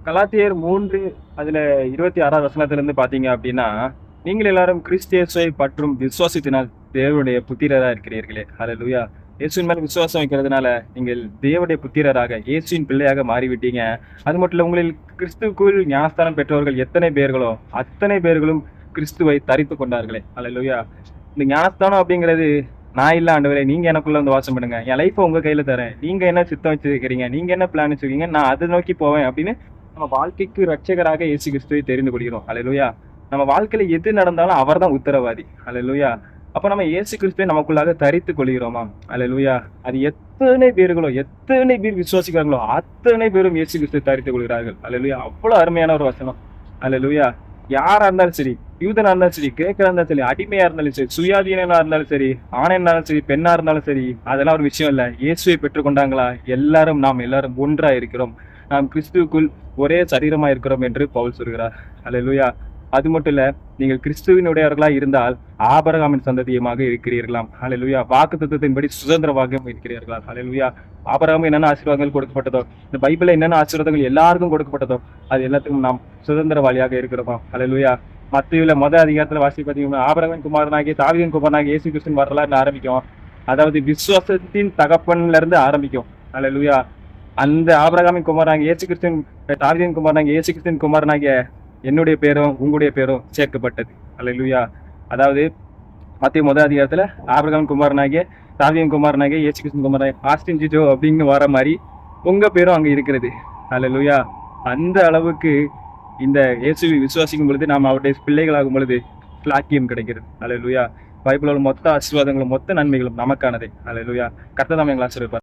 கலாத்தியர் 3 அதுல 26வது வசனத்திலிருந்து பாத்தீங்க அப்படின்னா, நீங்கள் எல்லாரும் கிறிஸ்து இயேசுவை பற்றும் விசுவாசத்தினால் தேவனுடைய புத்திரரா இருக்கிறீர்களே. ஹalleluya. இயேசுவின் மேல் விசுவாசம் வைக்கிறதுனால நீங்கள் தேவனுடைய புத்திரராக, இயேசுவின் பிள்ளையாக மாறிவிட்டீங்க. அது மட்டும் இல்ல, உங்களில் கிறிஸ்துவுக்குள் ஞானஸ்தானம் பெற்றவர்கள் எத்தனை பேர்களோ அத்தனை பேர்களும் கிறிஸ்துவை தரித்துக் கொண்டார்களே. ஹalleluya. இந்த ஞானஸ்தானம் அப்படிங்கிறது, நான் இல்ல ஆண்டவரே, நீங்க எனக்குள்ள வந்து வாசம் பண்ணுங்க, என் லைஃப்பை உங்க கையில தரேன், நீங்க என்ன சித்தம் வச்சிருக்கிறீங்க, நீங்க என்ன பிளான் வச்சிருக்கீங்க, நான் அதை நோக்கி போவேன் அப்படின்னு நம்ம வாழ்க்கைக்கு ரட்சகராக இயேசு கிறிஸ்துவை தெரிந்து கொள்கிறோம். ஹalleluya. நம்ம வாழ்க்கையில எது நடந்தாலும் அவர்தான் உத்தரவாதி. ஹalleluya. அப்ப நம்ம இயேசு கிறிஸ்துவை நமக்குள்ளாக தரித்துக் கொள்கிறோமா? ஹalleluya. அது எத்தனை பேர் விசுவாசிக்கிறாங்களோ அத்தனை பேரும் இயேசு கிறிஸ்துவை தரித்துக் கொள்கிறார்கள். ஹalleluya. அவ்வளவு அருமையான ஒரு வசனம். ஹalleluya. யாரா இருந்தாலும் சரி, யூதனா இருந்தாலும் சரி, கிரேக்கரா இருந்தாலும் சரி, அடிமையா இருந்தாலும் சரி, சுயாதீனா இருந்தாலும் சரி, ஆணா இருந்தாலும் சரி, பெண்ணா இருந்தாலும் சரி, அதெல்லாம் ஒரு விஷயம் இல்ல. இயேசுவை பெற்றுக்கொண்டாங்களா, நாம் எல்லாரும் ஒன்றா இருக்கிறோம், நாம் கிறிஸ்துவுக்குள் ஒரே சரீரமா இருக்கிறோம் என்று பவுல் சொல்கிறார். ஹalleluya. அது மட்டும் இல்ல, நீங்கள் கிறிஸ்துவினுடையவர்களா இருந்தால் ஆபிரகாமின் சந்ததியமாக இருக்கிறீர்களாம். ஹalleluya. வாக்குத்தத்தத்தின்படி சுதந்திரமாக இருக்கிறீர்களாம். ஹalleluya. ஆபிரகாமுக்கு என்னென்ன ஆசீர்வாதங்கள் கொடுக்கப்பட்டதோ, இந்த பைபிள்ல என்னென்ன ஆசீர்வாதங்கள் எல்லாருக்கும் கொடுக்கப்பட்டதோ, அது எல்லாத்துக்கும் நாம் சுதந்திரவாளியாக இருக்கிறோமா. ஹalleluya. மத்தேயுல அதிகாரத்துல வாசி பார்த்தீங்கன்னா, ஆபிரகாமின் குமாரனாகிய தாவீதின் குமாரனாகிய இயேசு கிறிஸ்துவின் வரலாறு ஆரம்பிக்கும். அதாவது விசுவாசத்தின் தகப்பன்ல இருந்து ஆரம்பிக்கும். ஹalleluya. அந்த ஆபிரகாமின் குமாரனாகிய இயேசு கிறிஸ்துவின், தாவீதின் குமாரனாகிய இயேசு கிறிஸ்துவின் குமாரனாகிய என்னுடைய பேரும் உங்களுடைய பேரும் சேர்க்கப்பட்டது. ஹalleluya. அதாவது மத்தேயு அதிகாரத்துல ஆபிரகாமின் குமாரனாகிய தாவீதின் குமாரனாகிய இயேசு கிறிஸ்துவின் குமாரனாகிய ஆஸ்டின் ஜிஜோ அப்படின்னு வர மாதிரி உங்க பேரும் அங்க இருக்கிறது. ஹalleluya. அந்த அளவுக்கு இந்த இயேசுவை விசுவாசிக்கும் பொழுது, நாம் அவருடைய பிள்ளைகளாகும் பொழுது பிளாக்கியம் கிடைக்கிறது. ஹalleluya. பைபிளோட மொத்த ஆசீர்வாதங்களும் மொத்த நன்மைகளும் நமக்கானதே. ஹalleluya. கர்த்தர் தாமே எங்களை ஆசீர்வதிப்பார்.